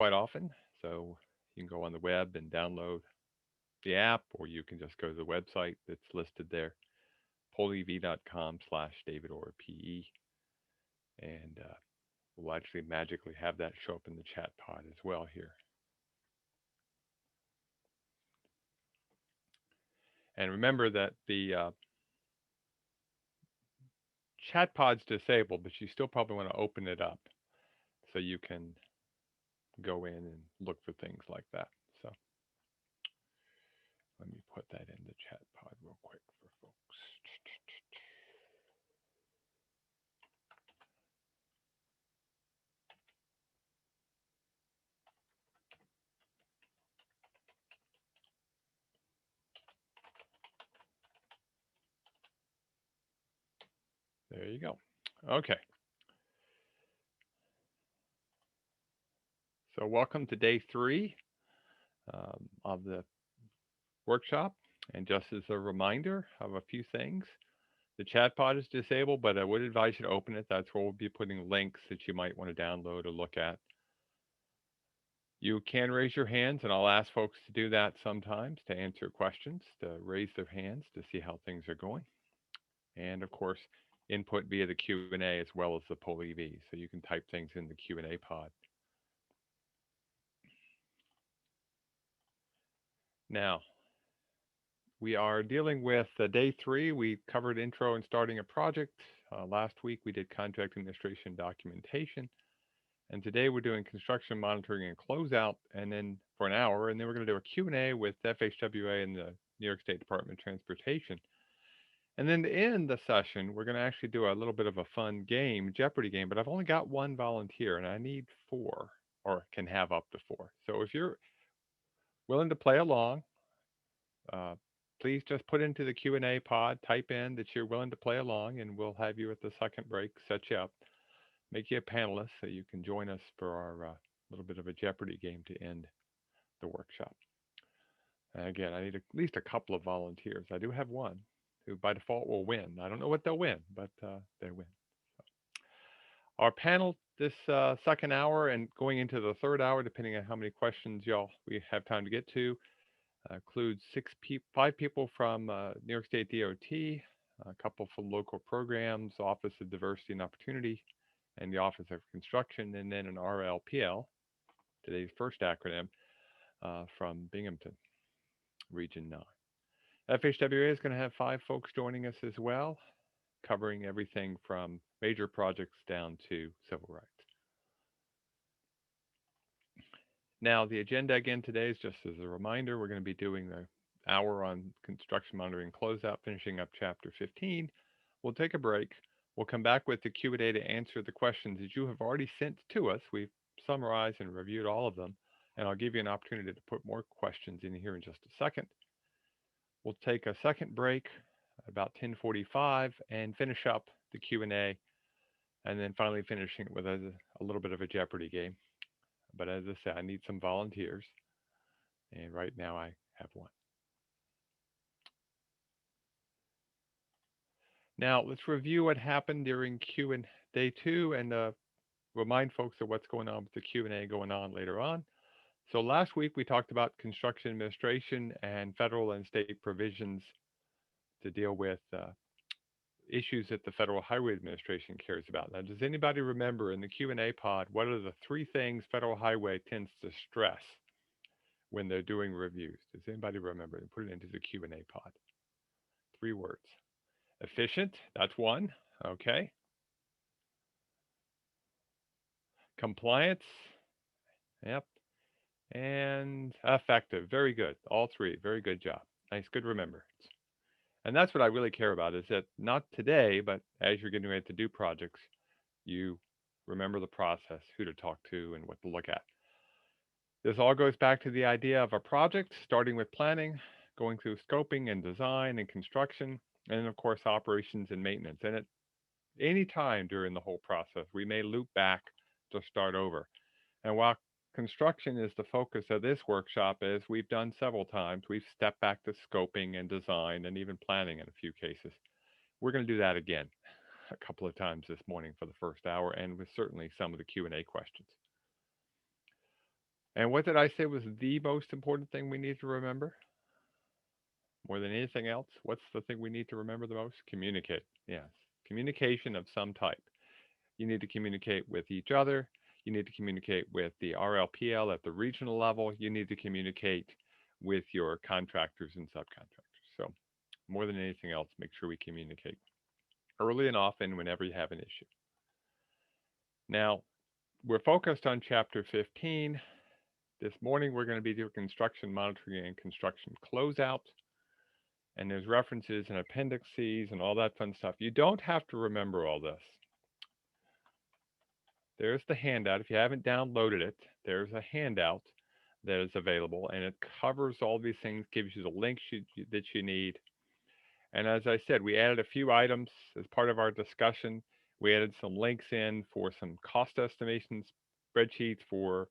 quite often. So you can go on the web and download the app, or you can just go to the website that's listed there, polev.com/davidorpe, and we'll actually magically have that show up in the chat pod as well here. And remember that the chat pod's disabled, but you still probably want to open it up so you can go in and look for things like that. So let me put that in the chat pod real quick for folks. There you go. Okay. So welcome to day 3 of the workshop. And just as a reminder of a few things, the chat pod is disabled, but I would advise you to open it. That's where we'll be putting links that you might want to download or look at. You can raise your hands, and I'll ask folks to do that sometimes to answer questions, to raise their hands to see how things are going. And of course, input via the Q&A as well as the poll EV. So you can type things in the Q&A pod. Now, we are dealing with day 3. We covered intro and starting a project. Last week we did contract administration documentation. And today we're doing construction monitoring and closeout, and then for an hour, and then we're going to do a Q&A with FHWA and the New York State Department of Transportation. And then to end the session, we're going to actually do a little bit of a fun game, Jeopardy game, but I've only got 1 volunteer and I need 4, or can have up to 4. So if you're willing to play along, uh, please just put into the Q&A pod, type in that you're willing to play along, and we'll have you at the second break, set you up, make you a panelist so you can join us for our little bit of a Jeopardy game to end the workshop. And again, I need at least a couple of volunteers. I do have one who by default will win. I don't know what they'll win, but they win. So our panel this second hour and going into the third hour, depending on how many questions y'all we have time to get to, includes 5 people from New York State DOT, a couple from local programs, Office of Diversity and Opportunity, and the Office of Construction, and then an RLPL, today's first acronym, from Binghamton, Region 9. FHWA is going to have 5 folks joining us as well, covering everything from major projects down to civil rights. Now, the agenda again today is just as a reminder, we're going to be doing the hour on construction monitoring closeout, finishing up chapter 15. We'll take a break. We'll come back with the Q&A to answer the questions that you have already sent to us. We've summarized and reviewed all of them, and I'll give you an opportunity to put more questions in here in just a second. We'll take a second break about 10:45 and finish up the Q&A, and then finally finishing it with a little bit of a Jeopardy game. But as I said, I need some volunteers, and right now I have one. Now let's review what happened during Q&A day 2 and remind folks of what's going on with the Q&A going on later on. So last week we talked about construction administration and federal and state provisions to deal with issues that the Federal Highway Administration cares about. Now, does anybody remember in the Q&A pod, what are the 3 things Federal Highway tends to stress when they're doing reviews? Does anybody remember? And put it into the Q&A pod. 3 words. Efficient, that's 1. Okay. Compliance, yep. And effective, very good. All 3, very good job. Nice, good remembrance. And that's what I really care about, is that not today, but as you're getting ready to do projects, you remember the process, who to talk to and what to look at. This all goes back to the idea of a project, starting with planning, going through scoping and design and construction, and then of course operations and maintenance. And at any time during the whole process, we may loop back to start over. And while construction is the focus of this workshop, as we've done several times, we've stepped back to scoping and design and even planning in a few cases. We're going to do that again a couple of times this morning for the first hour, and with certainly some of the Q&A questions. And what did I say was the most important thing we need to remember? More than anything else, what's the thing we need to remember the most? Communicate. Yes. Communication of some type. You need to communicate with each other. You need to communicate with the RLPL at the regional level. You need to communicate with your contractors and subcontractors. So, more than anything else, make sure we communicate early and often whenever you have an issue. Now, we're focused on Chapter 15. This morning, we're going to be doing construction monitoring and construction closeout. And there's references and appendices and all that fun stuff. You don't have to remember all this. There's the handout. If you haven't downloaded it, there's a handout that is available, and it covers all these things, gives you the links that you need. And as I said, we added a few items as part of our discussion. We added some links in for some cost estimation spreadsheets for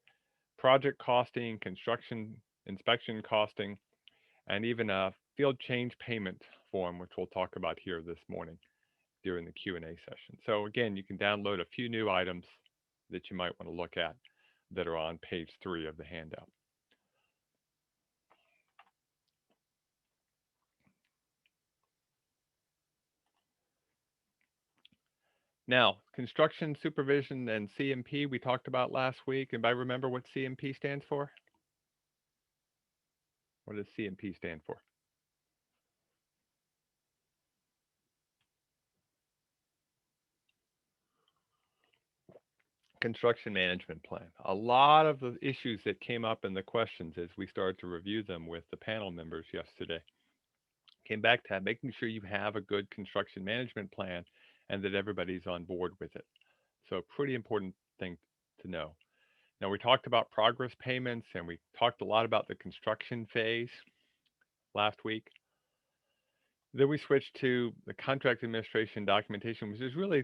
project costing, construction inspection costing, and even a field change payment form, which we'll talk about here this morning during the Q&A session. So again, you can download a few new items that you might want to look at that are on page 3 of the handout. Now, construction supervision and CMP we talked about last week. Anybody remember what CMP stands for? What does CMP stand for? Construction management plan. A lot of the issues that came up in the questions as we started to review them with the panel members yesterday came back to making sure you have a good construction management plan and that everybody's on board with it. So, pretty important thing to know. Now, we talked about progress payments and we talked a lot about the construction phase last week. Then we switched to the contract administration documentation, which is really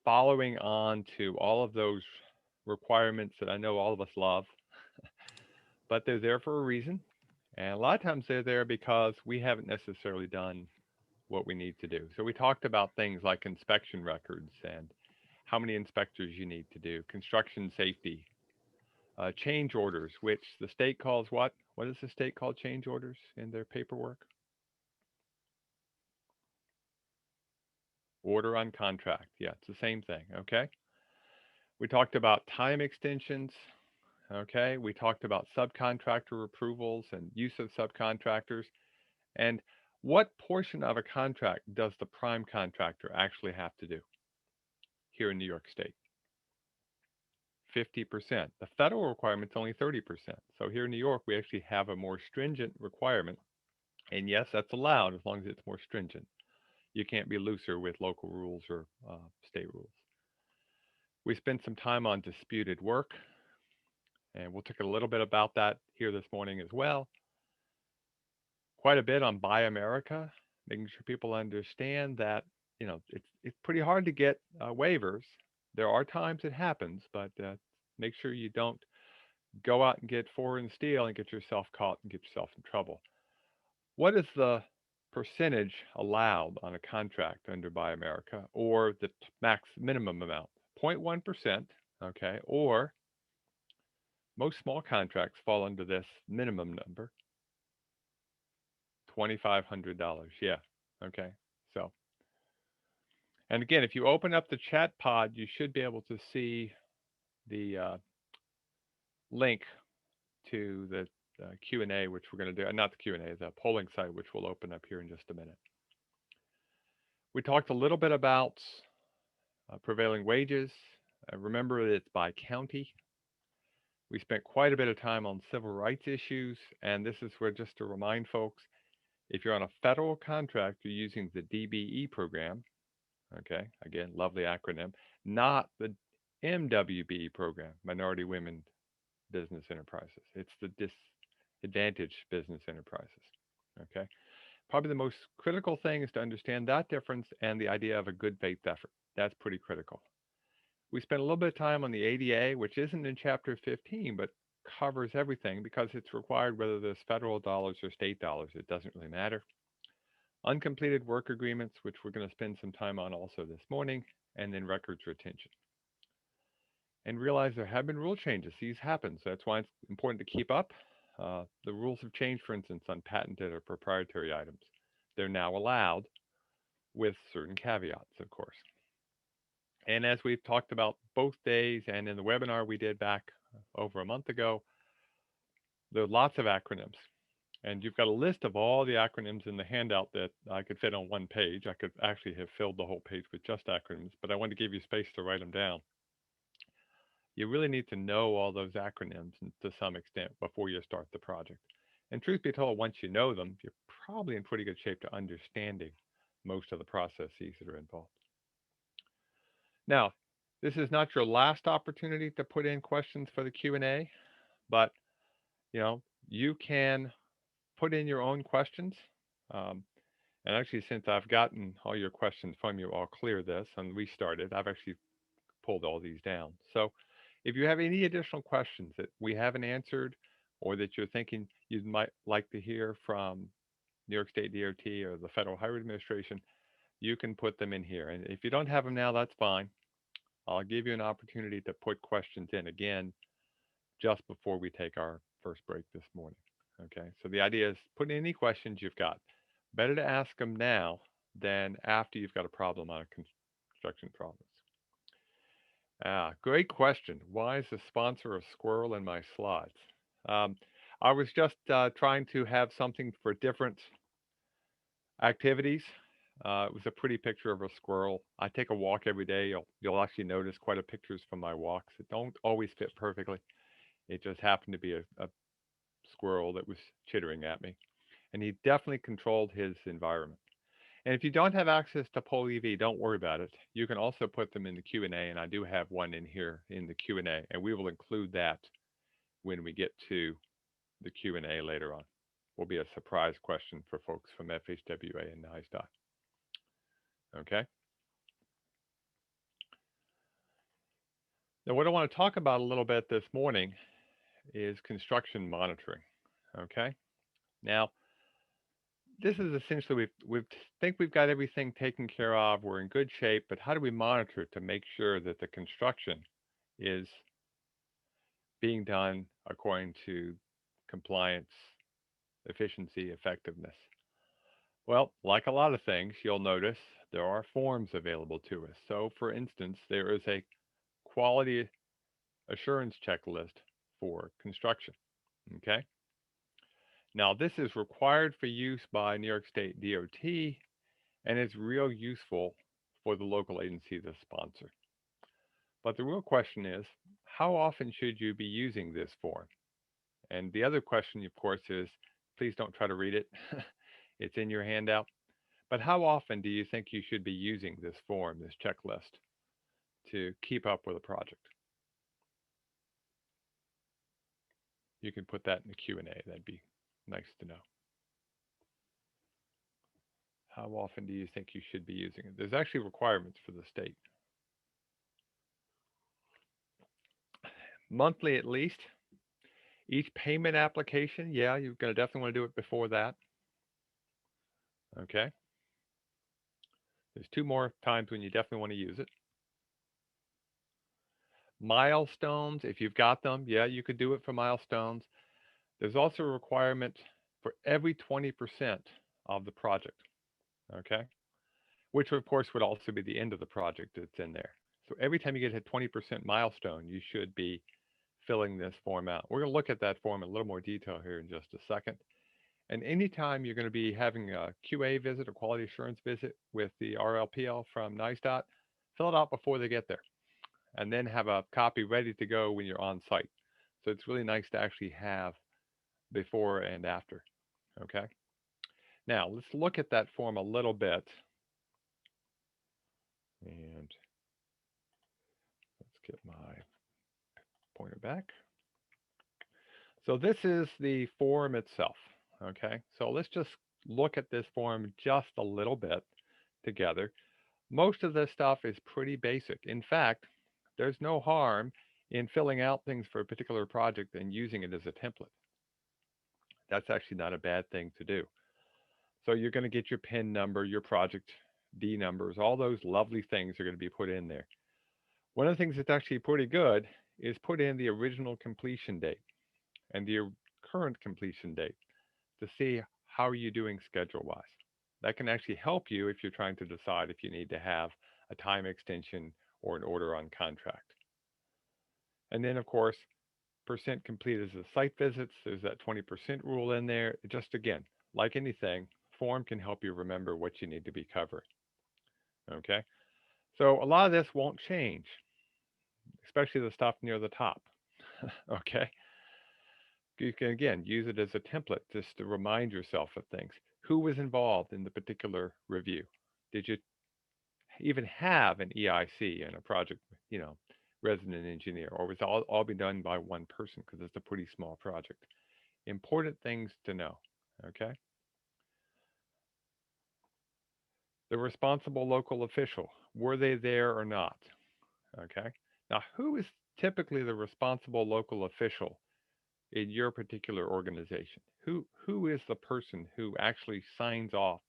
following on to all of those requirements that I know all of us love, but they're there for a reason. And a lot of times they're there because we haven't necessarily done what we need to do. So we talked about things like inspection records and how many inspectors you need to do, construction safety, change orders, which the state calls what? What does the state call change orders in their paperwork? Order on contract. Yeah, it's the same thing. Okay. We talked about time extensions. Okay. We talked about subcontractor approvals and use of subcontractors. And what portion of a contract does the prime contractor actually have to do here in New York State? 50%. The federal requirement's only 30%. So here in New York, we actually have a more stringent requirement. And yes, that's allowed as long as it's more stringent. You can't be looser with local rules or state rules. We spent some time on disputed work, and we'll talk a little bit about that here this morning as well. Quite a bit on Buy America, making sure people understand that it's pretty hard to get waivers. There are times it happens, but make sure you don't go out and get foreign steel and get yourself caught and get yourself in trouble. What is the percentage allowed on a contract under Buy America, or the max minimum amount? 0.1%, okay, or most small contracts fall under this minimum number, $2,500. Yeah, okay. So, and again, if you open up the chat pod, you should be able to see the link to the Q&A, which we're going to do, not the Q&A, the polling site, which we'll open up here in just a minute. We talked a little bit about prevailing wages. Remember that it's by county. We spent quite a bit of time on civil rights issues, and this is where, just to remind folks, if you're on a federal contract, you're using the DBE program, okay, again, lovely acronym, not the MWBE program, Minority Women Business Enterprises. It's the Disadvantaged Business Enterprises, okay? Probably the most critical thing is to understand that difference and the idea of a good faith effort. That's pretty critical. We spent a little bit of time on the ADA, which isn't in Chapter 15, but covers everything because it's required whether there's federal dollars or state dollars. It doesn't really matter. Uncompleted work agreements, which we're going to spend some time on also this morning, and then records retention. and realize there have been rule changes. These happen, so that's why it's important to keep up. The rules have changed, for instance, on patented or proprietary items. They're now allowed with certain caveats, of course. And as we've talked about both days and in the webinar we did back over a month ago, there are lots of acronyms. And you've got a list of all the acronyms in the handout that I could fit on one page. I could actually have filled the whole page with just acronyms, but I wanted to give you space to write them down. You really need to know all those acronyms to some extent before you start the project. And truth be told, once you know them, you're probably in pretty good shape to understanding most of the processes that are involved. Now, this is not your last opportunity to put in questions for the Q&A, but you know, you can put in your own questions. Um, and actually, since I've gotten all your questions from you, I'll clear this and we started. I've actually pulled all these down. So if you have any additional questions that we haven't answered or that you're thinking you might like to hear from New York State DOT or the Federal Highway Administration, you can put them in here. And if you don't have them now, that's fine. I'll give you an opportunity to put questions in again just before we take our first break this morning. Okay, so the idea is put in any questions you've got. Better to ask them now than after you've got a problem on a construction process. Great question. Why is the sponsor a squirrel in my slides? Um, I was just trying to have something for different activities. It was a pretty picture of a squirrel. I take a walk every day. You'll actually notice quite a pictures from my walks. It don't always fit perfectly. It just happened to be a squirrel that was chittering at me. And he definitely controlled his environment. And if you don't have access to Poll EV, don't worry about it. You can also put them in the Q&A, and I do have one in here in the Q&A, and we will include that when we get to the Q&A later on. Will be a surprise question for folks from FHWA and NYSDOT. Okay. Now, what I want to talk about a little bit this morning is construction monitoring. Okay. Now, this is essentially we think we've got everything taken care of. We're in good shape, but how do we monitor to make sure that the construction is being done according to compliance, efficiency, effectiveness? Well, like a lot of things, you'll notice there are forms available to us. So, for instance, there is a quality assurance checklist for construction. Okay. Now, this is required for use by New York State DOT and it's real useful for the local agency to sponsor. But the real question is, how often should you be using this form? And the other question, of course, is please don't try to read it. It's in your handout. But how often do you think you should be using this form, this checklist, to keep up with a project? You can put that in the Q&A. That'd be nice to know. How often do you think you should be using it? There's actually requirements for the state. Monthly at least. Each payment application, yeah, you're going to definitely want to do it before that. Okay. There's two more times when you definitely want to use it. Milestones, if you've got them, yeah, you could do it for milestones. There's also a requirement for every 20% of the project. Okay. Which of course would also be the end of the project that's in there. So every time you get a 20% milestone, you should be filling this form out. We're going to look at that form in a little more detail here in just a second. And anytime you're going to be having a QA visit, a quality assurance visit with the RLPL from NYSDOT, fill it out before they get there. And then have a copy ready to go when you're on site. So it's really nice to actually have before and after. Okay. Now let's look at that form a little bit. And let's get my pointer back. So this is the form itself. Okay. So let's just look at this form just a little bit together. Most of this stuff is pretty basic. In fact, there's no harm in filling out things for a particular project and using it as a template. That's actually not a bad thing to do. So you're going to get your PIN number, your project D numbers, all those lovely things are going to be put in there. One of the things that's actually pretty good is put in the original completion date and the current completion date to see how are you doing schedule wise. That can actually help you if you're trying to decide if you need to have a time extension or an order on contract. And then, of course, percent complete as the site visits. There's that 20% rule in there. Just again, like anything, form can help you remember what you need to be covering. Okay. So a lot of this won't change, especially the stuff near the top. Okay. You can again use it as a template just to remind yourself of things. Who was involved in the particular review? Did you even have an EIC and a project, resident engineer, or was it all be done by one person because it's a pretty small project? Important things to know. Okay. The responsible local official, were they there or not? Okay. Now, who is typically the responsible local official in your particular organization? Who is the person who actually signs off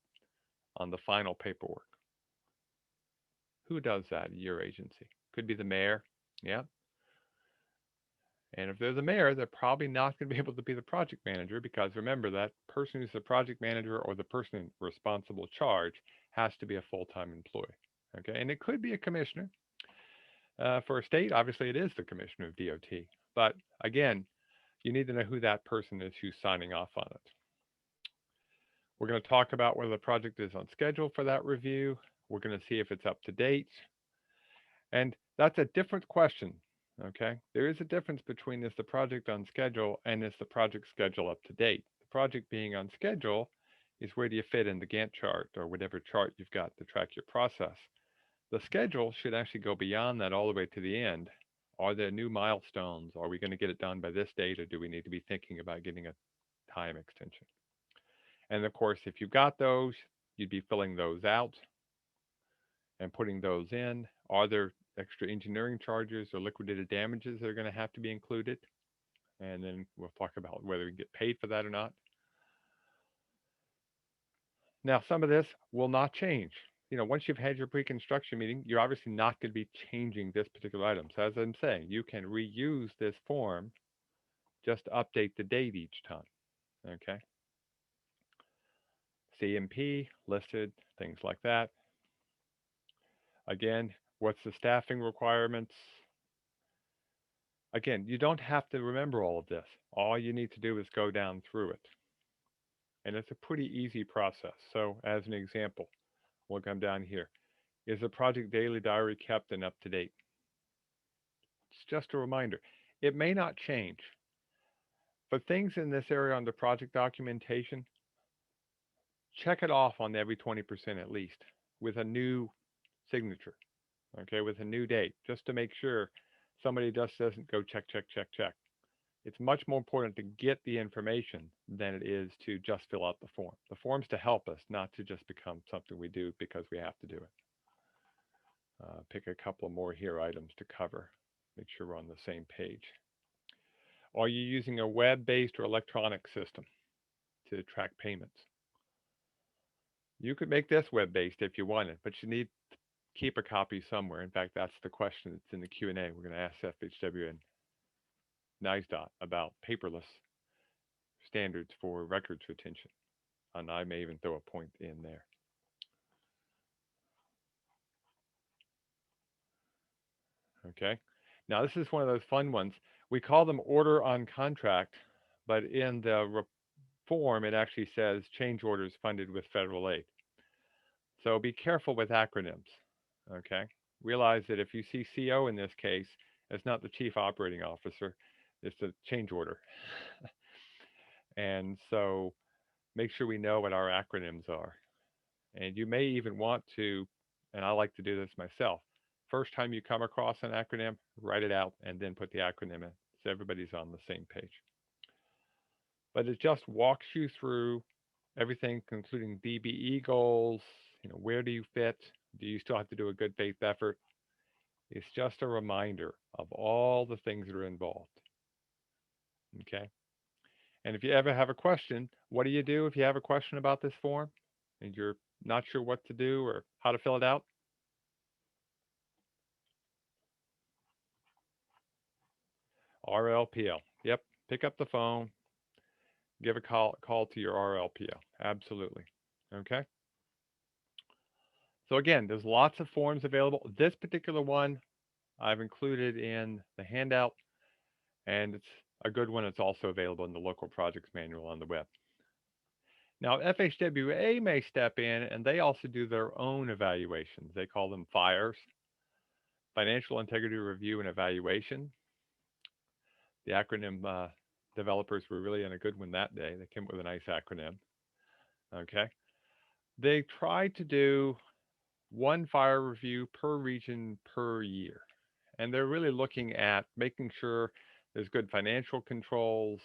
on the final paperwork? Who does that in your agency? Could be the mayor. Yeah. And if they're the mayor, they're probably not going to be able to be the project manager because remember that person who's the project manager or the person in responsible charge has to be a full-time employee. Okay. And it could be a commissioner. For a state, obviously it is the commissioner of DOT. But again, you need to know who that person is who's signing off on it. We're going to talk about whether the project is on schedule for that review. We're going to see if it's up to date. And that's a different question. Okay. There is a difference between is the project on schedule and is the project schedule up to date. The project being on schedule is where do you fit in the Gantt chart or whatever chart you've got to track your process. The schedule should actually go beyond that all the way to the end. Are there new milestones? Are we going to get it done by this date or do we need to be thinking about getting a time extension? And of course, if you've got those, you'd be filling those out and putting those in. Are there extra engineering charges or liquidated damages that are going to have to be included? And then we'll talk about whether we get paid for that or not. Now, some of this will not change. Once you've had your pre-construction meeting, you're obviously not going to be changing this particular item. So as I'm saying, you can reuse this form, just update the date each time. Okay. CMP listed, things like that. Again, what's the staffing requirements? Again, you don't have to remember all of this. All you need to do is go down through it. And it's a pretty easy process. So as an example, we'll come down here. Is the project daily diary kept and up to date? It's just a reminder. It may not change, but things in this area on the project documentation, check it off on every 20% at least with a new signature, okay, with a new date, just to make sure somebody just doesn't go check, check, check, check. It's much more important to get the information than it is to just fill out the form. The form's to help us, not to just become something we do because we have to do it. Pick a couple more here items to cover. Make sure we're on the same page. Are you using a web-based or electronic system to track payments? You could make this web-based if you wanted, but you need to keep a copy somewhere. In fact, that's the question that's in the Q&A. We're going to ask FHW and NYSDOT about paperless standards for records retention. And I may even throw a point in there. Okay. Now, this is one of those fun ones. We call them order on contract, but in the form, it actually says change orders funded with federal aid. So be careful with acronyms. Okay. Realize that if you see CO in this case, it's not the chief operating officer, it's the change order. And so make sure we know what our acronyms are. And you may even want to, and I like to do this myself, first time you come across an acronym, write it out and then put the acronym in so everybody's on the same page. But it just walks you through everything, including DBE goals, where do you fit? Do you still have to do a good faith effort? It's just a reminder of all the things that are involved. Okay. And if you ever have a question, what do you do if you have a question about this form and you're not sure what to do or how to fill it out? RLPL. Yep. Pick up the phone, give a call to your RLPL. Absolutely. Okay. So again, there's lots of forms available. This particular one I've included in the handout, and it's a good one. It's also available in the local projects manual on the web. Now, FHWA may step in and they also do their own evaluations. They call them FIRES, Financial Integrity Review and Evaluation. The acronym developers were really in a good one that day. They came up with a nice acronym. Okay. They tried to do one fire review per region per year. And they're really looking at making sure there's good financial controls,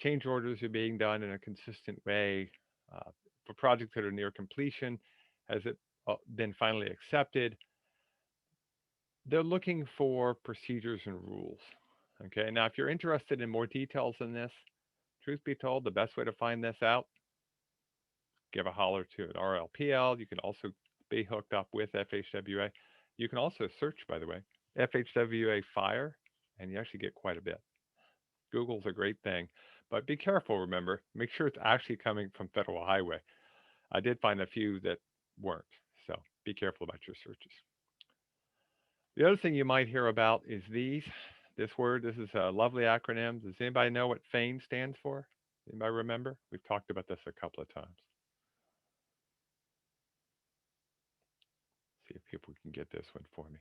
change orders are being done in a consistent way. For projects that are near completion, has it been finally accepted? They're looking for procedures and rules. Okay, now if you're interested in more details in this, truth be told, the best way to find this out, give a holler to an RLPL. You can also be hooked up with FHWA. You can also search, by the way, FHWA Fire, and you actually get quite a bit. Google's a great thing, but be careful, remember, make sure it's actually coming from Federal Highway. I did find a few that weren't, so be careful about your searches. The other thing you might hear about is this word. This is a lovely acronym. Does anybody know what FAIN stands for? Anybody remember? We've talked about this a couple of times. See if people can get this one for me.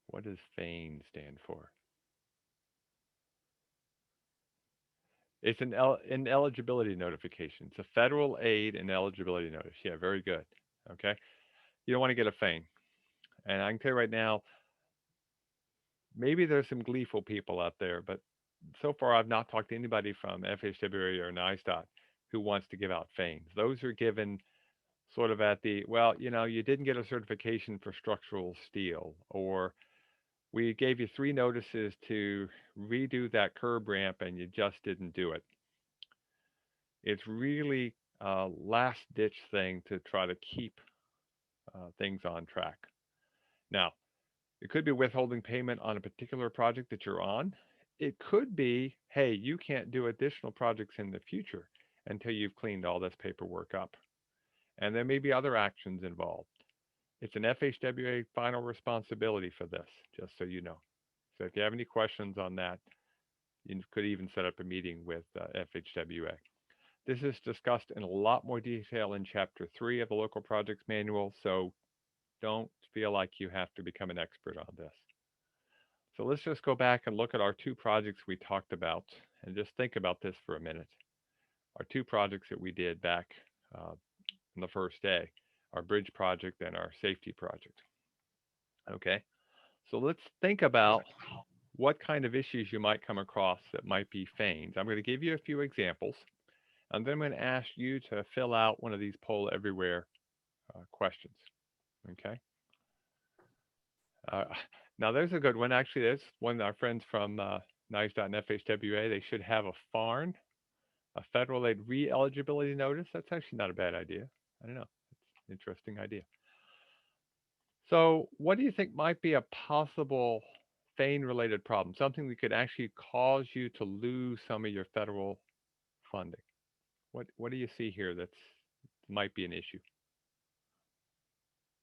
What does FAIN stand for? It's an eligibility notification. It's a federal aid and eligibility notice. Yeah, very good. Okay. You don't want to get a FAIN. And I can tell you right now, maybe there's some gleeful people out there, but so far I've not talked to anybody from FHWA or NYSDOT who wants to give out FAINs. Those are given sort of at the, well, you didn't get a certification for structural steel, or we gave you 3 notices to redo that curb ramp and you just didn't do it. It's really a last ditch thing to try to keep things on track. Now, it could be withholding payment on a particular project that you're on. It could be, hey, you can't do additional projects in the future until you've cleaned all this paperwork up. And there may be other actions involved. It's an FHWA final responsibility for this, just so you know. So if you have any questions on that, you could even set up a meeting with FHWA. This is discussed in a lot more detail in Chapter 3 of the Local Projects Manual, so don't feel like you have to become an expert on this. So let's just go back and look at our 2 projects we talked about and just think about this for a minute. Our 2 projects that we did back on the first day, our bridge project and our safety project. Okay, so let's think about what kind of issues you might come across that might be FAINs. I'm going to give you a few examples, and then I'm going to ask you to fill out one of these poll everywhere questions. Okay. Uh, Now there's a good one. Actually, there's one of our friends from NYSDOT and FHWA. They should have a FARN, a federal aid re-eligibility notice. That's actually not a bad idea. I don't know. It's an interesting idea. So what do you think might be a possible FAIN-related problem? Something that could actually cause you to lose some of your federal funding. What do you see here that's might be an issue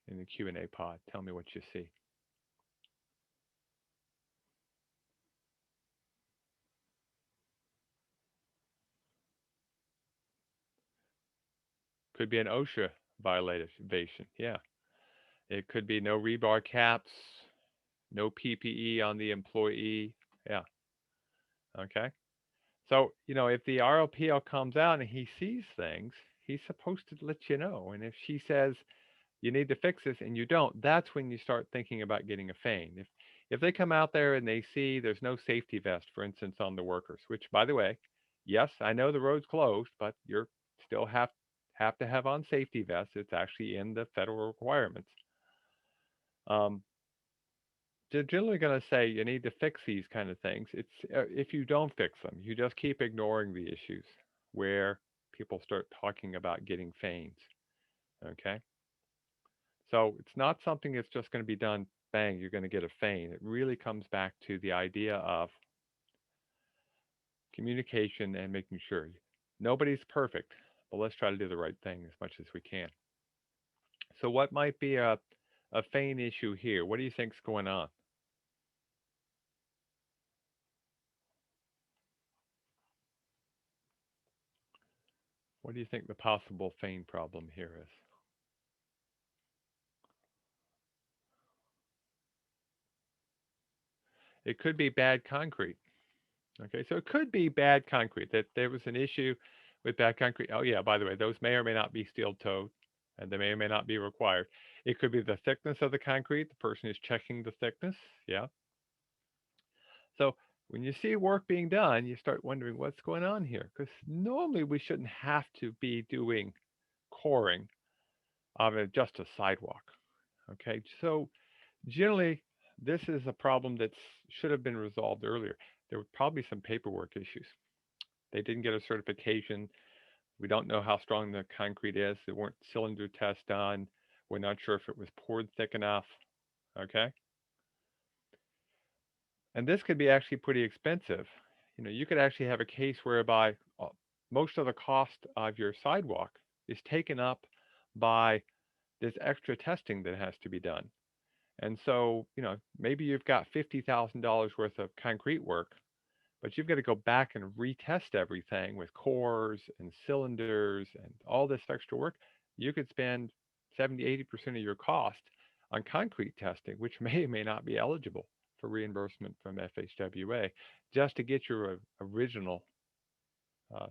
in the Q&A pod? Tell me what you see. Could be an OSHA violation. Yeah. It could be no rebar caps, no PPE on the employee. Yeah. Okay. So, if the RLPL comes out and he sees things, he's supposed to let you know. And if she says you need to fix this and you don't, that's when you start thinking about getting a FAIN. If they come out there and they see there's no safety vest, for instance, on the workers, which by the way, yes, I know the road's closed, but you're still have to have on safety vests. It's actually in the federal requirements. They're generally going to say you need to fix these kind of things. It's if you don't fix them, you just keep ignoring the issues where people start talking about getting FAINs. Okay, so it's not something that's just going to be done bang, you're going to get a feign. It really comes back to the idea of communication and making sure nobody's perfect, but let's try to do the right thing as much as we can. So, what might be a feign issue here? What do you think's going on? What do you think the possible feign problem here is? It could be bad concrete. Okay, so it could be bad concrete, that there was an issue with bad concrete. Oh, yeah, by the way, those may or may not be steel toed and they may or may not be required. It could be the thickness of the concrete. The person is checking the thickness. Yeah. So when you see work being done, you start wondering what's going on here, because normally we shouldn't have to be doing coring of just a sidewalk. Okay, so generally, this is a problem that should have been resolved earlier. There were probably some paperwork issues. They didn't get a certification. We don't know how strong the concrete is. There weren't cylinder tests done. We're not sure if it was poured thick enough. Okay. And this could be actually pretty expensive. You could actually have a case whereby most of the cost of your sidewalk is taken up by this extra testing that has to be done. And so, maybe you've got $50,000 worth of concrete work, but you've got to go back and retest everything with cores and cylinders and all this extra work. You could spend 70, 80% of your cost on concrete testing, which may or may not be eligible for reimbursement from FHWA, just to get your original uh,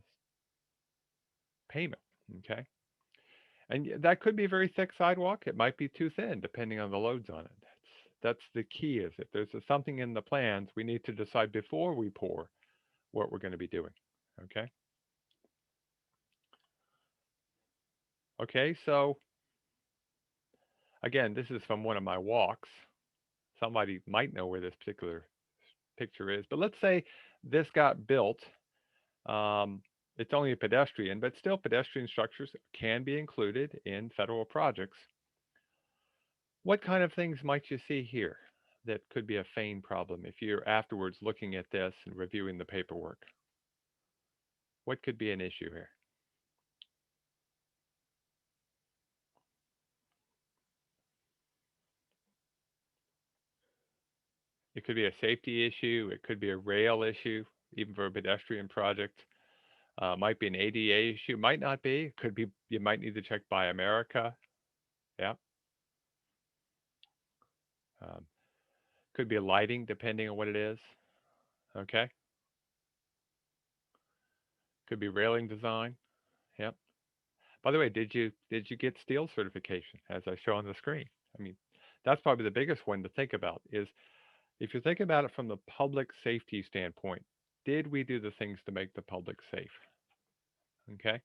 payment. Okay. And that could be a very thick sidewalk. It might be too thin, depending on the loads on it. That's the key. Is if there's something in the plans, we need to decide before we pour what we're going to be doing. Okay. Okay. So again, this is from one of my walks. Somebody might know where this particular picture is, but let's say this got built. Um, it's only a pedestrian, but still, pedestrian structures can be included in federal projects. What kind of things might you see here that could be a feign problem if you're afterwards looking at this and reviewing the paperwork? What could be an issue here? It could be a safety issue. It could be a rail issue, even for a pedestrian project. Might be an ADA issue. Might not be. It could be. You might need to check by America. Yeah. Um, could be lighting, depending on what it is. Okay. Could be railing design. Yep. By the way, did you get steel certification as I show on the screen? I mean, that's probably the biggest one to think about is if you're thinking about it from the public safety standpoint, did we do the things to make the public safe? Okay.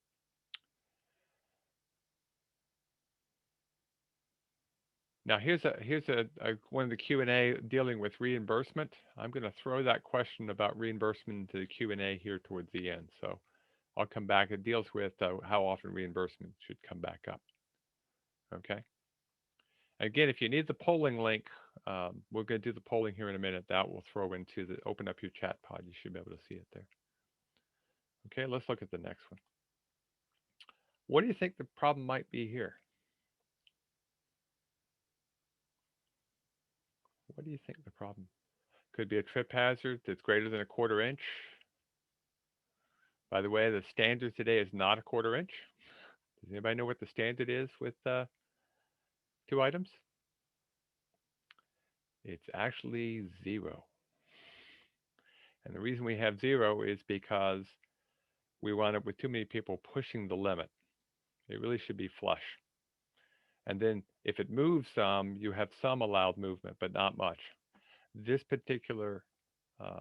Now here's a one of the Q&A dealing with reimbursement. I'm going to throw that question about reimbursement into the Q&A here towards the end. So I'll come back. It deals with how often reimbursement should come back up. Okay. Again, if you need the polling link, we're going to do the polling here in a minute. That will throw into the open up your chat pod. You should be able to see it there. Okay, let's look at the next one. What do you think the problem might be here? What do you think the problem could be? A trip hazard that's greater than a quarter inch. By the way, the standard today is not a quarter inch. Does anybody know what the standard is with two items? It's actually 0. And the reason we have 0 is because we wound up with too many people pushing the limit. It really should be flush. And then if it moves some, you have some allowed movement, but not much. This particular uh,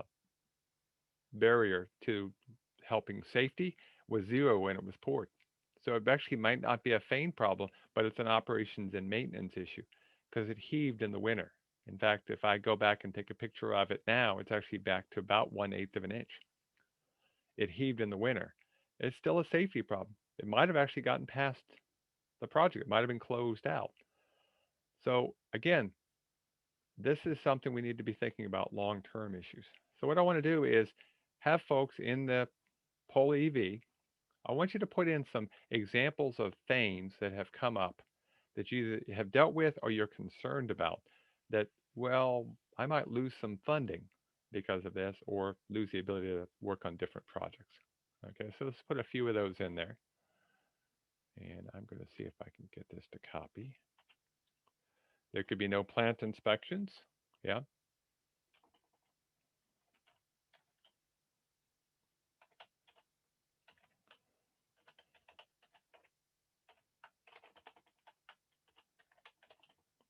barrier to helping safety was 0 when it was poured. So it actually might not be a feign problem, but it's an operations and maintenance issue because it heaved in the winter. In fact, if I go back and take a picture of it now, it's actually back to about 1/8 of an inch. It heaved in the winter. It's still a safety problem. It might have actually gotten past the project. It might have been closed out. So again, this is something we need to be thinking about long-term issues. So what I want to do is have folks in the poll EV, I want you to put in some examples of themes that have come up that you either have dealt with or you're concerned about that, well, I might lose some funding because of this or lose the ability to work on different projects. Okay, so let's put a few of those in there. And I'm going to see if I can get this to copy. There could be no plant inspections. Yeah.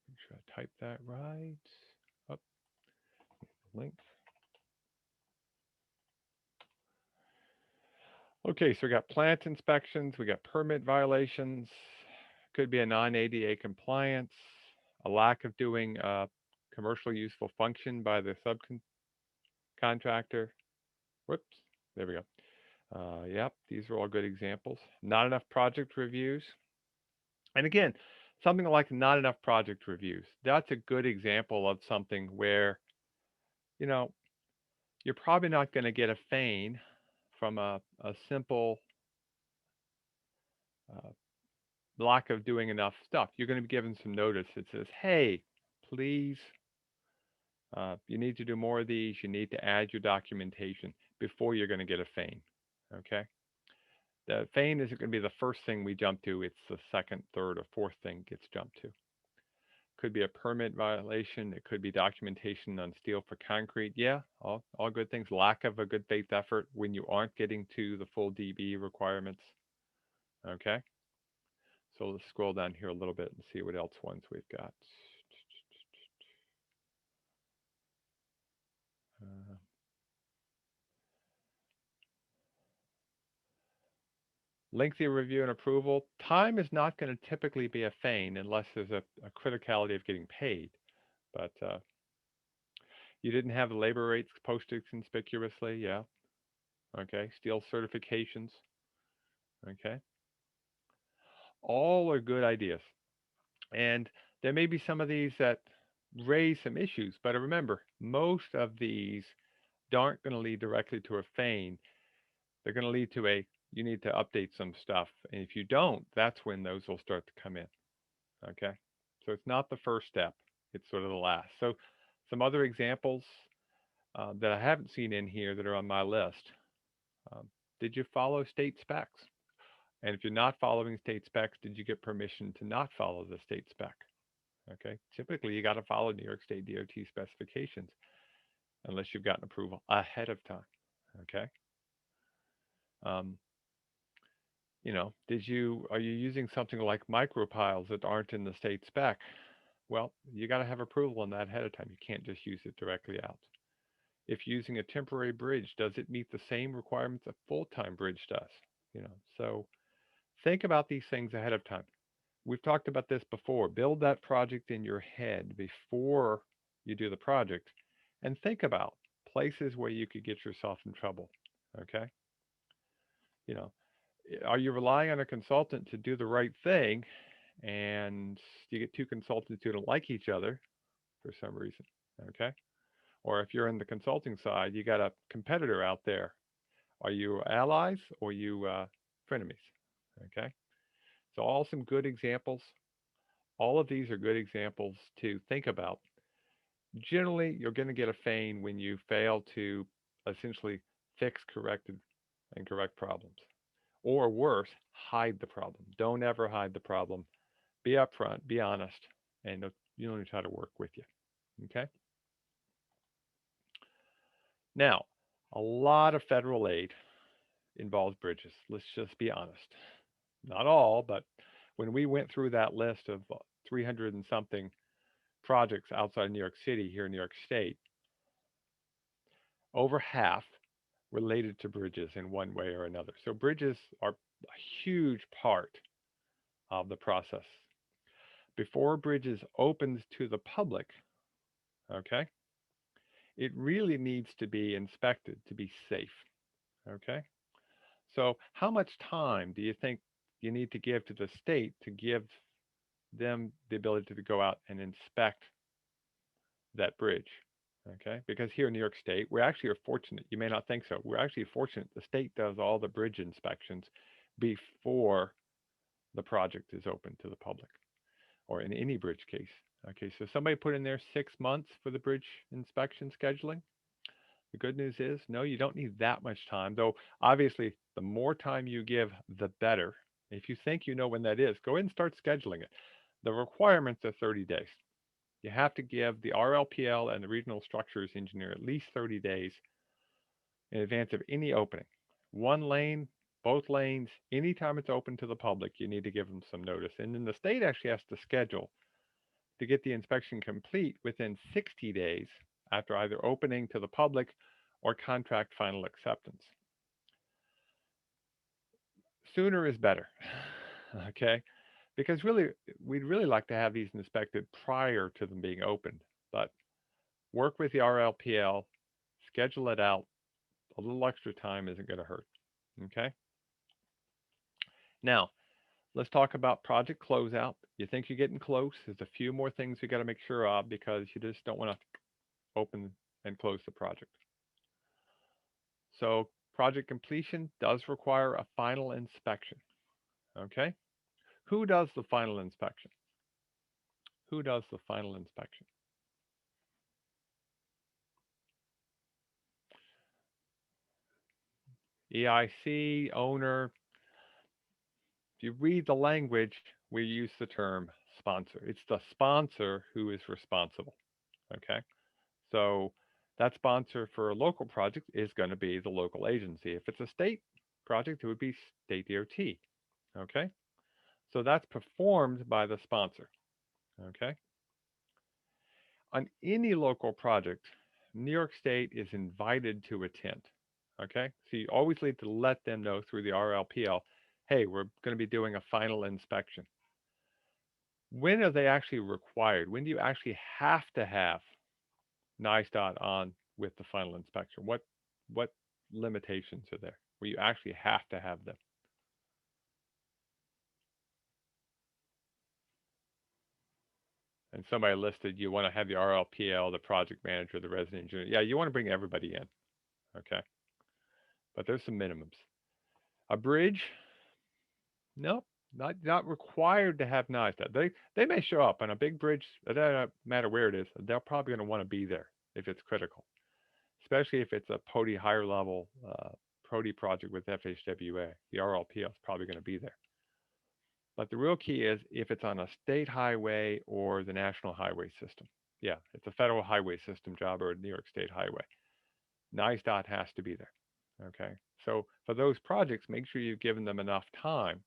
Make sure I type that right. Up, link. Okay, so we got plant inspections, we got permit violations, could be a non-ADA compliance, a lack of doing commercial useful function by the subcontractor. Whoops, there we go. Yep, these are all good examples. Not enough project reviews. And again, something like not enough project reviews. That's a good example of something where, you know, you're probably not going to get a fein from a simple uh, lack of doing enough stuff. You're going to be given some notice that says, hey, please, you need to do more of these. You need to add your documentation before you're going to get a fein. Okay. The fein isn't going to be the first thing we jump to. It's the second, third, or fourth thing gets jumped to. Could be a permit violation. It could be documentation on steel for concrete. Yeah, all good things. Lack of a good faith effort when you aren't getting to the full DB requirements. Okay. So let's scroll down here a little bit and see what else ones we've got. Uh, Lengthy review and approval. Time is not going to typically be a fein unless there's a criticality of getting paid. But you didn't have the labor rates posted conspicuously. Yeah. Okay. Steel certifications. Okay. All are good ideas. And there may be some of these that raise some issues, but remember, most of these aren't going to lead directly to a fein. They're going to lead to a you need to update some stuff. And if you don't, that's when those will start to come in. Okay. So it's not the first step, it's sort of the last. So some other examples that I haven't seen in here that are on my list. Um, did you follow state specs? And if you're not following state specs, did you get permission to not follow the state spec? Okay. Typically, you got to follow New York State DOT specifications unless you've gotten approval ahead of time. Okay. Um, are you using something like micropiles that aren't in the state spec? Well, you got to have approval on that ahead of time. You can't just use it directly out. If using a temporary bridge, does it meet the same requirements a full-time bridge does? So think about these things ahead of time. We've talked about this before. Build that project in your head before you do the project and think about places where you could get yourself in trouble. Okay. You know, are you relying on a consultant to do the right thing and you get two consultants who don't like each other for some reason? Okay. Or if you're in the consulting side, you got a competitor out there. Are you allies or you frenemies? Okay. So all some good examples. All of these are good examples to think about. Generally, you're going to get a fein when you fail to essentially fix corrected and correct problems. Or worse, hide the problem. Don't ever hide the problem. Be upfront, be honest, and you don't try to work with you. Okay? Now, a lot of federal aid involves bridges. Let's just be honest. Not all, but when we went through that list of 300 and something projects outside New York City here in New York State, over half related to bridges in one way or another. So bridges are a huge part of the process. Before bridges opens to the public, okay, it really needs to be inspected to be safe. Okay. So how much time do you think you need to give to the state to give them the ability to go out and inspect that bridge. Okay, because here in New York State, we actually are fortunate. You may not think so. We're actually fortunate. The state does all the bridge inspections before the project is open to the public, or in any bridge case. Okay, so somebody put in there 6 months for the bridge inspection scheduling. The good news is, no, you don't need that much time, though obviously the more time you give, the better. If you think you know when that is, go ahead and start scheduling it. The requirements are 30 days. You have to give the RLPL and the regional structures engineer at least 30 days in advance of any opening. One lane, both lanes, anytime it's open to the public, you need to give them some notice. And then the state actually has to schedule to get the inspection complete within 60 days after either opening to the public or contract final acceptance. Sooner is better, okay? Because really, we'd really like to have these inspected prior to them being opened, but work with the RLPL, schedule it out. A little extra time isn't going to hurt, okay? Now, let's talk about project closeout. You think you're getting close. There's a few more things you got to make sure of because you just don't want to open and close the project. So project completion does require a final inspection. Okay? Who does the final inspection? Who does the final inspection? EIC, owner. If you read the language, we use the term sponsor. It's the sponsor who is responsible. Okay? So that sponsor for a local project is going to be the local agency. If it's a state project, it would be state DOT. Okay? So that's performed by the sponsor. Okay? On any local project, New York State is invited to attend. Okay? So you always need to let them know through the RLPL, hey, we're going to be doing a final inspection. When are they actually required? When do you actually have to have NYSDOT on with the final inspection? What limitations are there where you actually have to have them? And somebody listed you want to have the RLPL, the project manager, the resident engineer. Yeah, you want to bring everybody in. Okay. But there's some minimums. A bridge, nope, not required to have NISDOT. They may show up on a big bridge. It doesn't matter where it is. They're probably going to want to be there if it's critical, especially if it's a POTI higher level POTI project with FHWA. The RLPL is probably going to be there. But the real key is if it's on a state highway or the national highway system. Yeah, it's a federal highway system job or a New York State highway. NYSDOT has to be there. Okay. So for those projects, make sure you've given them enough time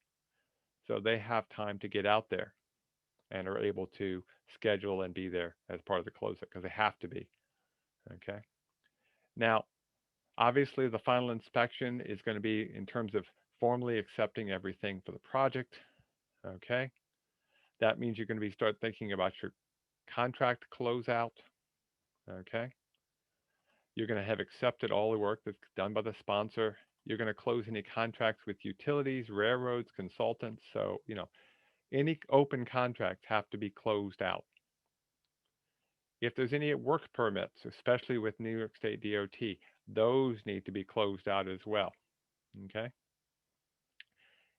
so they have time to get out there and are able to schedule and be there as part of the closeout because they have to be. Okay. Now, obviously, the final inspection is going to be in terms of formally accepting everything for the project. Okay. That means you're going to be start thinking about your contract closeout. Okay. You're going to have accepted all the work that's done by the sponsor. You're going to close any contracts with utilities, railroads, consultants. So, any open contracts have to be closed out. If there's any work permits, especially with New York State DOT, those need to be closed out as well. Okay.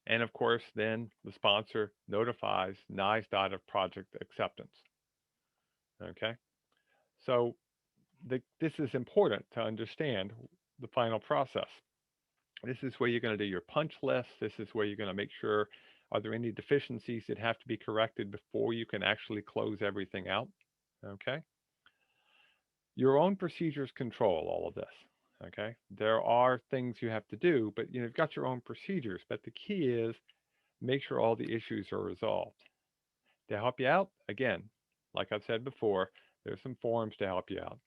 And of course, then the sponsor notifies NYSDOT of project acceptance. Okay. So this is important to understand the final process. This is where you're going to do your punch list. This is where you're going to make sure, are there any deficiencies that have to be corrected before you can actually close everything out? Okay. Your own procedures control all of this. Okay. There are things you have to do, but you've got your own procedures. But the key is make sure all the issues are resolved. To help you out, again, like I've said before, there's some forms to help you out.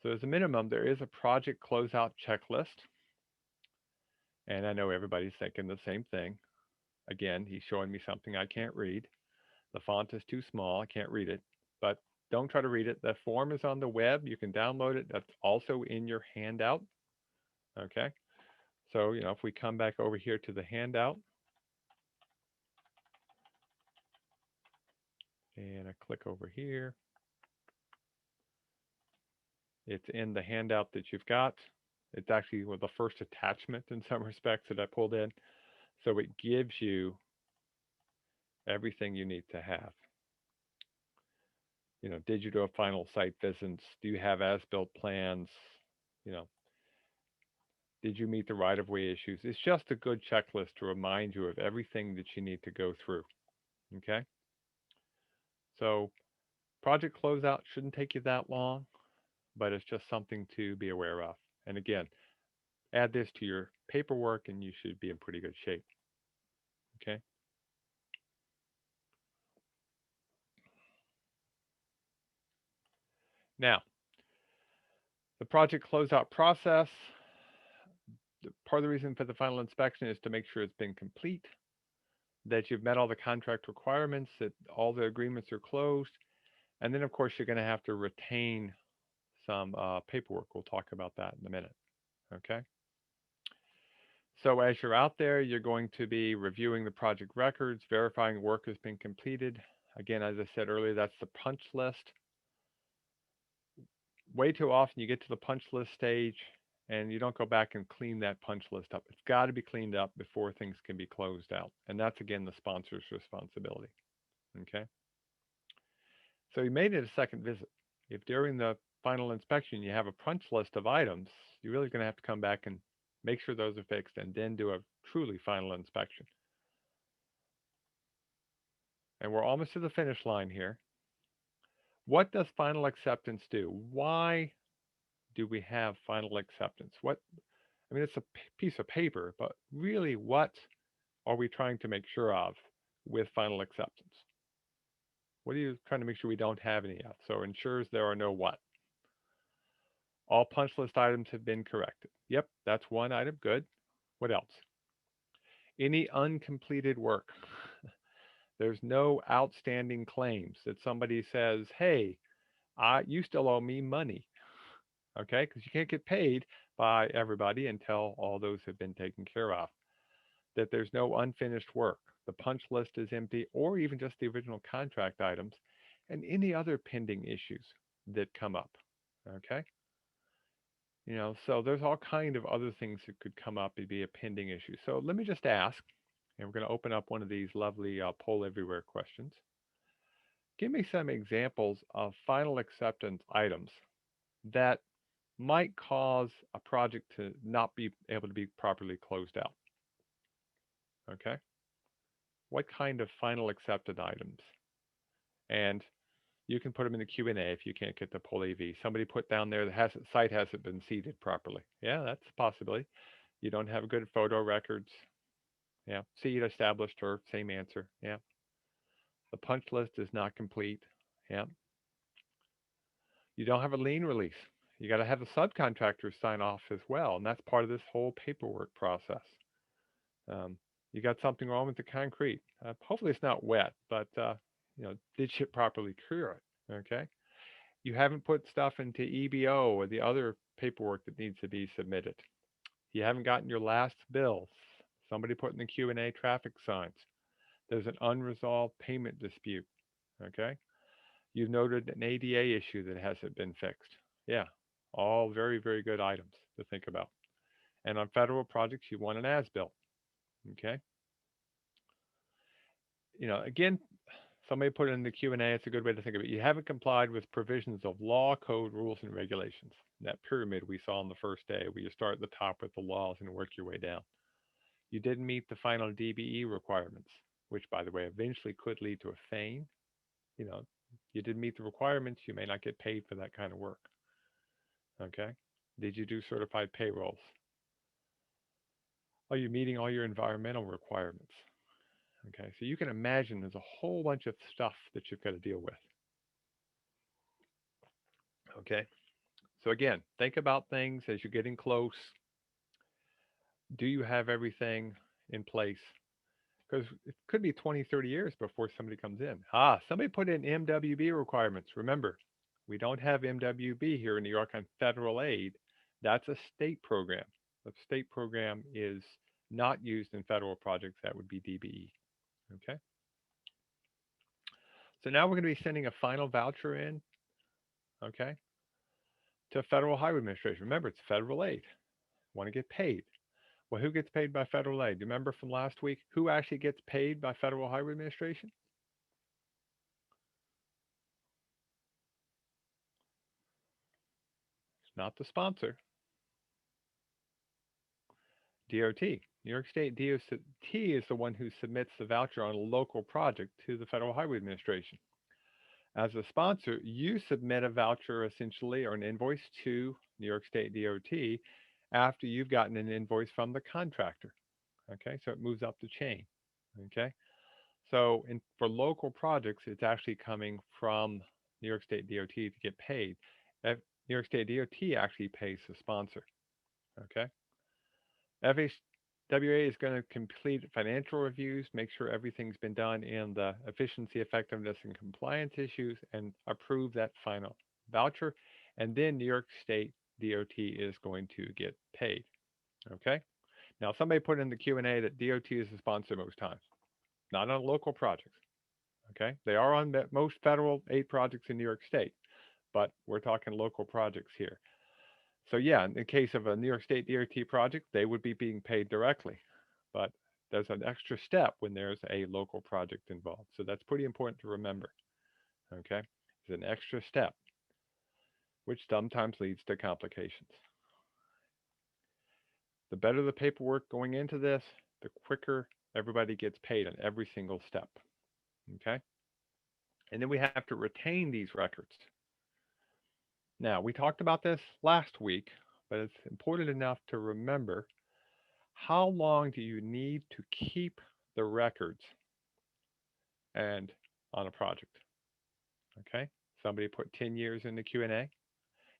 So as a minimum, there is a project closeout checklist. And I know everybody's thinking the same thing. Again, he's showing me something I can't read. The font is too small. I can't read it. But don't try to read it. The form is on the web. You can download it. That's also in your handout. Okay. So, if we come back over here to the handout and I click over here, It's in the handout that you've got. It's actually the first attachment in some respects that I pulled in. So it gives you everything you need to have. Did you do a final site visits? Do you have as-built plans? You know, did you meet the right-of-way issues? It's just a good checklist to remind you of everything that you need to go through. Okay? So project closeout shouldn't take you that long, but it's just something to be aware of. And again, add this to your paperwork and you should be in pretty good shape. Okay? Now, the project closeout process, part of the reason for the final inspection is to make sure it's been complete, that you've met all the contract requirements, that all the agreements are closed, and then of course you're going to have to retain some paperwork. We'll talk about that in a minute. Okay. So as you're out there, you're going to be reviewing the project records, verifying work has been completed. Again, as I said earlier, that's the punch list. Way too often you get to the punch list stage and you don't go back and clean that punch list up. It's got to be cleaned up before things can be closed out. And that's again the sponsor's responsibility. Okay. So you made it a second visit. If during the final inspection you have a punch list of items, you're really going to have to come back and make sure those are fixed and then do a truly final inspection. And we're almost to the finish line here. What does final acceptance do? Why do we have final acceptance? It's a piece of paper, but really what are we trying to make sure of with final acceptance? What are you trying to make sure we don't have any of? So ensures there are no what? All punch list items have been corrected. Yep, that's one item. Good. What else? Any uncompleted work. There's no outstanding claims that somebody says, hey, you still owe me money. Okay, because you can't get paid by everybody until all those have been taken care of. That there's no unfinished work. The punch list is empty, or even just the original contract items, and any other pending issues that come up. Okay, so there's all kind of other things that could come up and be a pending issue. So let me just ask, and we're going to open up one of these lovely poll everywhere questions. Give me some examples of final acceptance items that might cause a project to not be able to be properly closed out. Okay. What kind of final accepted items? And you can put them in the Q&A if you can't get the poll AV. Somebody put down there the site hasn't been seeded properly. Yeah, that's a possibility. You don't have good photo records. Yeah, seed established or same answer. Yeah. The punch list is not complete. Yeah. You don't have a lien release. You got to have the subcontractors sign off as well, and that's part of this whole paperwork process. You got something wrong with the concrete. Hopefully it's not wet, but did you properly cure it? Okay. You haven't put stuff into EBO or the other paperwork that needs to be submitted. You haven't gotten your last bill. Somebody put in the Q&A traffic signs. There's an unresolved payment dispute. Okay. You've noted an ADA issue that hasn't been fixed. Yeah. All very, very good items to think about. And on federal projects, you want an as-built. Okay. Again, somebody put it in the Q&A. It's a good way to think of it. You haven't complied with provisions of law, code, rules, and regulations. That pyramid we saw on the first day, where you start at the top with the laws and work your way down. You didn't meet the final DBE requirements, which, by the way, eventually could lead to a fine. You didn't meet the requirements. You may not get paid for that kind of work. Okay. Did you do certified payrolls? Are you meeting all your environmental requirements? Okay, so you can imagine there's a whole bunch of stuff that you've got to deal with. Okay, so again, think about things as you're getting close. Do you have everything in place? Because it could be 20, 30 years before somebody comes in. Somebody put in MWB requirements. Remember, we don't have MWB here in New York on federal aid. That's a state program. The state program is not used in federal projects. That would be DBE. Okay. So now we're going to be sending a final voucher in. Okay. to Federal Highway Administration. Remember, it's federal aid. Want to get paid. Well, who gets paid by federal aid? Do you remember from last week? Who actually gets paid by Federal Highway Administration? It's not the sponsor. DOT. New York State DOT is the one who submits the voucher on a local project to the Federal Highway Administration. As a sponsor, you submit a voucher essentially or an invoice to New York State DOT after you've gotten an invoice from the contractor. Okay, so it moves up the chain. Okay, so for local projects, it's actually coming from New York State DOT to get paid. New York State DOT actually pays the sponsor. Okay, FHWA is going to complete financial reviews, make sure everything's been done in the efficiency, effectiveness, and compliance issues, and approve that final voucher. And then New York State DOT is going to get paid. Okay. Now, somebody put in the Q&A that DOT is the sponsor most times, not on local projects. Okay. They are on most federal aid projects in New York State, but we're talking local projects here. So yeah, in the case of a New York State DOT project, they would be being paid directly. But there's an extra step when there's a local project involved. So that's pretty important to remember. Okay. It's an extra step, which sometimes leads to complications. The better the paperwork going into this, the quicker everybody gets paid on every single step. Okay. And then we have to retain these records. Now, we talked about this last week, but it's important enough to remember how long do you need to keep the records and on a project? Okay, somebody put 10 years in the Q&A.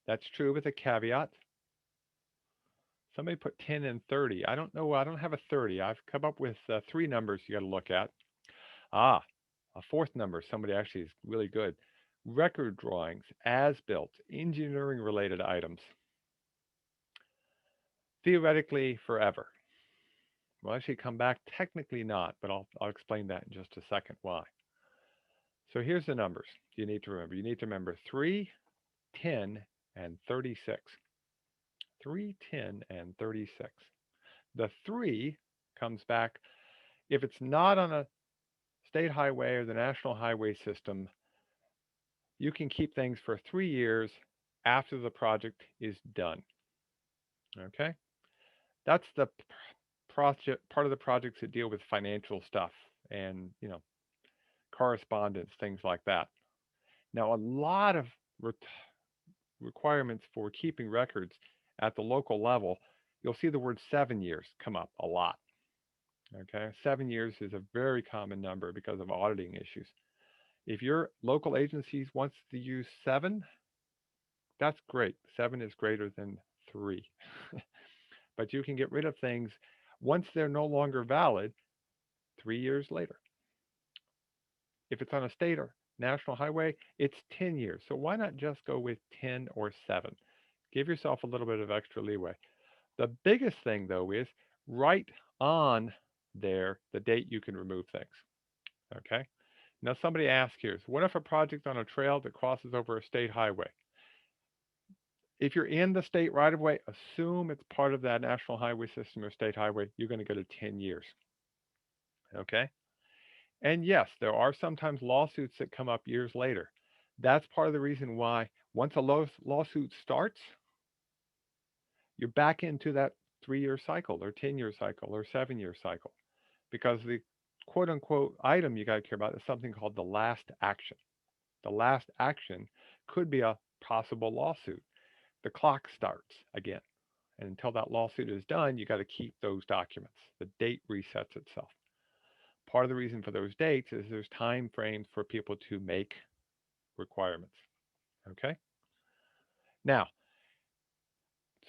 That's true with a caveat. Somebody put 10 and 30. I don't know. I don't have a 30. I've come up with three numbers you got to look at. Ah, a fourth number. Somebody actually is really good. Record drawings, as built, engineering related items. Theoretically, forever. We'll actually come back. Technically not, but I'll explain that in just a second why. So here's the numbers you need to remember. You need to remember 3, 10, and 36. 3, 10, and 36. The 3 comes back if it's not on a state highway or the national highway system, you can keep things for 3 years after the project is done. Okay? That's the project part of the projects that deal with financial stuff and, correspondence, things like that. Now, a lot of requirements for keeping records at the local level, you'll see the word 7 years come up a lot. Okay, 7 years is a very common number because of auditing issues. If your local agencies wants to use 7, that's great. 7 is greater than 3. But you can get rid of things once they're no longer valid 3 years later. If it's on a state or national highway, it's 10 years. So why not just go with 10 or 7? Give yourself a little bit of extra leeway. The biggest thing, though, is write on there the date you can remove things. Okay? Now, somebody asked here, so what if a project on a trail that crosses over a state highway? If you're in the state right of way, assume it's part of that national highway system or state highway, you're going to go to 10 years. Okay? And yes, there are sometimes lawsuits that come up years later. That's part of the reason why once a lawsuit starts, you're back into that 3-year cycle or 10-year cycle or 7-year cycle because the quote unquote item you got to care about is something called the last action. The last action could be a possible lawsuit. The clock starts again. And until that lawsuit is done, you got to keep those documents. The date resets itself. Part of the reason for those dates is there's time frames for people to make requirements. Okay? Now,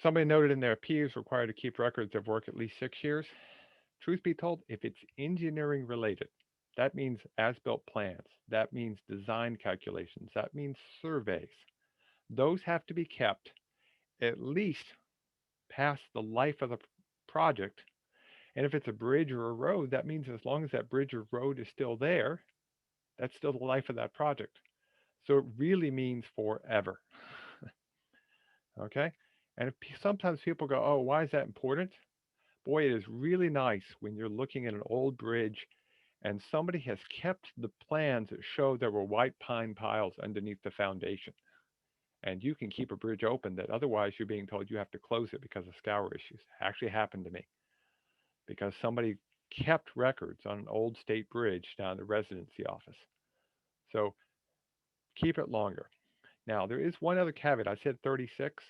somebody noted in their P is required to keep records of work at least 6 years. Truth be told, if it's engineering related, that means as-built plans, that means design calculations, that means surveys. Those have to be kept at least past the life of the project. And if it's a bridge or a road, that means as long as that bridge or road is still there, that's still the life of that project. So it really means forever. Okay. And if, sometimes people go, oh, why is that important? Boy, it is really nice when you're looking at an old bridge and somebody has kept the plans that show there were white pine piles underneath the foundation. And you can keep a bridge open that otherwise you're being told you have to close it because of scour issues. It actually happened to me because somebody kept records on an old state bridge down at the residency office. So keep it longer. Now, there is one other caveat. I said 36.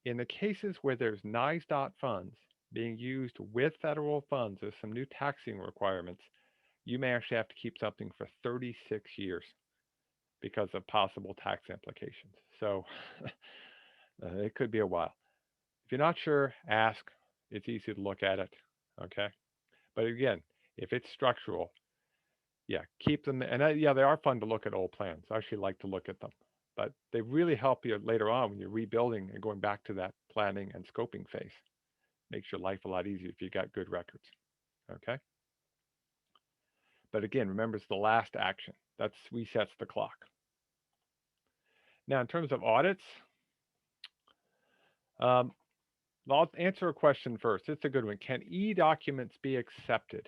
In the cases where there's NYSDOT funds being used with federal funds, there's some new taxing requirements. You may actually have to keep something for 36 years because of possible tax implications. So it could be a while. If you're not sure, ask. It's easy to look at it. Okay. But again, if it's structural, yeah, keep them. And yeah, they are fun to look at old plans. I actually like to look at them, but they really help you later on when you're rebuilding and going back to that planning and scoping phase. Makes your life a lot easier if you got good records. Okay. But again, remember it's the last action. That resets the clock. Now, in terms of audits, um, I'll answer a question first. It's a good one. Can e-documents be accepted?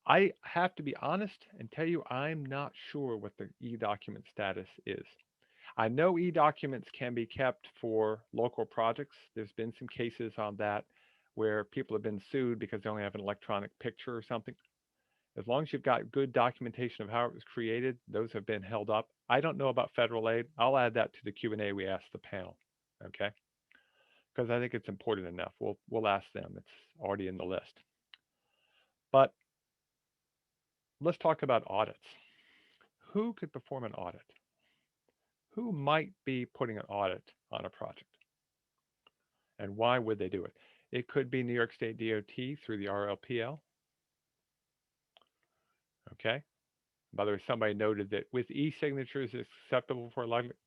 I have to be honest and tell you I'm not sure what the e-document status is. I know e-documents can be kept for local projects. There's been some cases on that where people have been sued because they only have an electronic picture or something. As long as you've got good documentation of how it was created, those have been held up. I don't know about federal aid. I'll add that to the Q&A we asked the panel, okay? Because I think it's important enough. We'll ask them. It's already in the list. But let's talk about audits. Who could perform an audit? Who might be putting an audit on a project? And why would they do it? It could be New York State DOT through the RLPL, okay? By the way, somebody noted that with e-signatures, it's acceptable for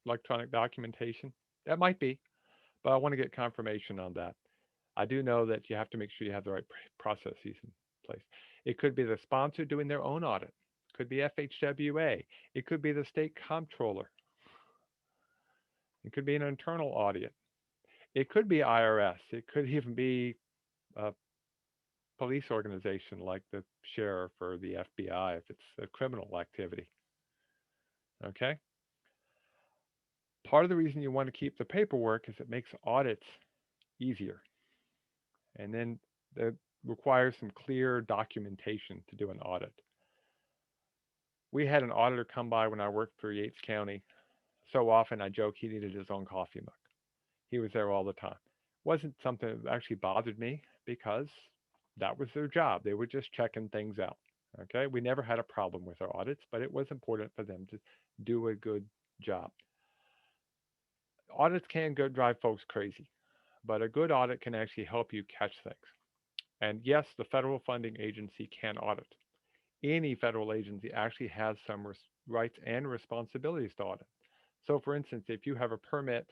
electronic documentation. That might be, but I want to get confirmation on that. I do know that you have to make sure you have the right processes in place. It could be the sponsor doing their own audit. It could be FHWA. It could be the state comptroller. It could be an internal audit. It could be IRS. It could even be a police organization like the sheriff or the FBI if it's a criminal activity. Okay? Part of the reason you want to keep the paperwork is it makes audits easier. And then it requires some clear documentation to do an audit. We had an auditor come by when I worked for Yates County. So often I joke he needed his own coffee mug. He was there all the time. Wasn't something that actually bothered me because that was their job. They were just checking things out. Okay. We never had a problem with our audits, but it was important for them to do a good job. Audits can go drive folks crazy, but a good audit can actually help you catch things. And yes, the federal funding agency can audit. Any federal agency actually has some rights and responsibilities to audit. So, for instance, if you have a permit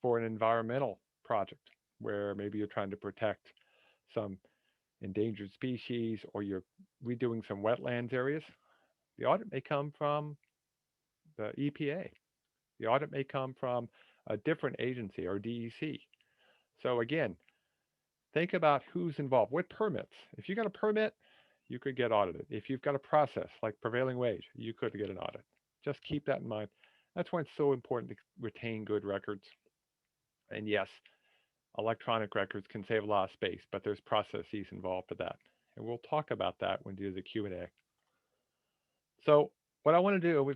for an environmental project where maybe you're trying to protect some endangered species or you're redoing some wetlands areas, the audit may come from the EPA. The audit may come from a different agency or DEC. So, again, think about who's involved. What permits? If you got a permit, you could get audited. If you've got a process like prevailing wage, you could get an audit. Just keep that in mind. That's why it's so important to retain good records. And yes, electronic records can save a lot of space, but there's processes involved for that. And we'll talk about that when we do the Q&A. So what I want to do, we've